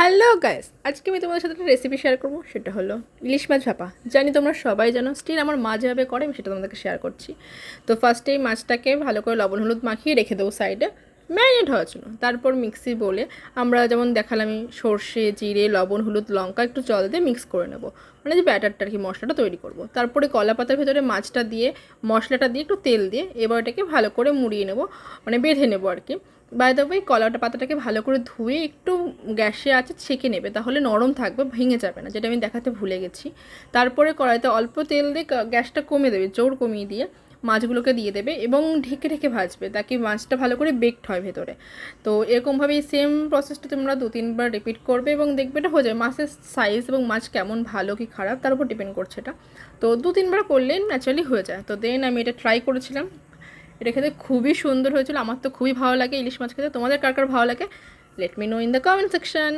Hello guys, আজকে আমি তোমাদের সাথে একটা রেসিপি শেয়ার করবো। সেটা হলো ইলিশ মাছ ভাপা। জানি তোমরা সবাই জানো, স্টিল আমার মা যেভাবে করে আমি সেটা তোমাদেরকে শেয়ার করছি। তো ফার্স্টেই মাছটাকে ভালো করে লবণ হলুদ মাখিয়ে রেখে দেবো সাইডে ম্যারিনেট হওয়ার জন্য। তারপর মিক্সি বলে আমরা যেমন দেখালাম, সর্ষে জিরে লবণ হলুদ লঙ্কা একটু জল দিয়ে মিক্স করে নেবো, মানে যে ব্যাটারটা আর কি, মশলাটা তৈরি করব। তারপরে কলা পাতার ভেতরে মাছটা দিয়ে মশলাটা দিয়ে একটু তেল দিয়ে এবার এটাকে ভালো করে মুড়িয়ে নেবো, মানে বেঁধে নেবো আর কি। বাই দ্য ওয়ে, কলাটা পাতাটাকে ভালো করে ধুয়ে একটু গ্যাসে আছে ছেঁকে নেবে, তাহলে নরম থাকবে, ভেঙে যাবে না, যেটা আমি দেখাতে ভুলে গেছি। তারপরে কড়াইতে অল্প তেল দিয়ে গ্যাসটা কমিয়ে দেবে, জোর কমিয়ে দিয়ে মাছগুলোকে দিয়ে দেবে এবং ঢেকে ঢেকে ভাজবে, তাকে মাছটা ভালো করে বেকড হয় ভেতরে। তো এরকমভাবেই সেম প্রসেসটা তোমরা 2-3 বার রিপিট করবে এবং দেখবে এটা হয়ে যাবে। মাছের সাইজ এবং মাছ কেমন ভালো কি খারাপ তার উপর ডিপেন্ড করছে এটা। তো 2-3 বার করলে ন্যাচারালি হয়ে যায়। তো দেন আমি এটা ট্রাই করেছিলাম, এটা খেতে খুবই সুন্দর হয়েছিল। আমার তো খুবই ভালো লাগে ইলিশ মাছ খেতে। তোমাদের কার কার ভালো লাগে? Let me no in the comment section.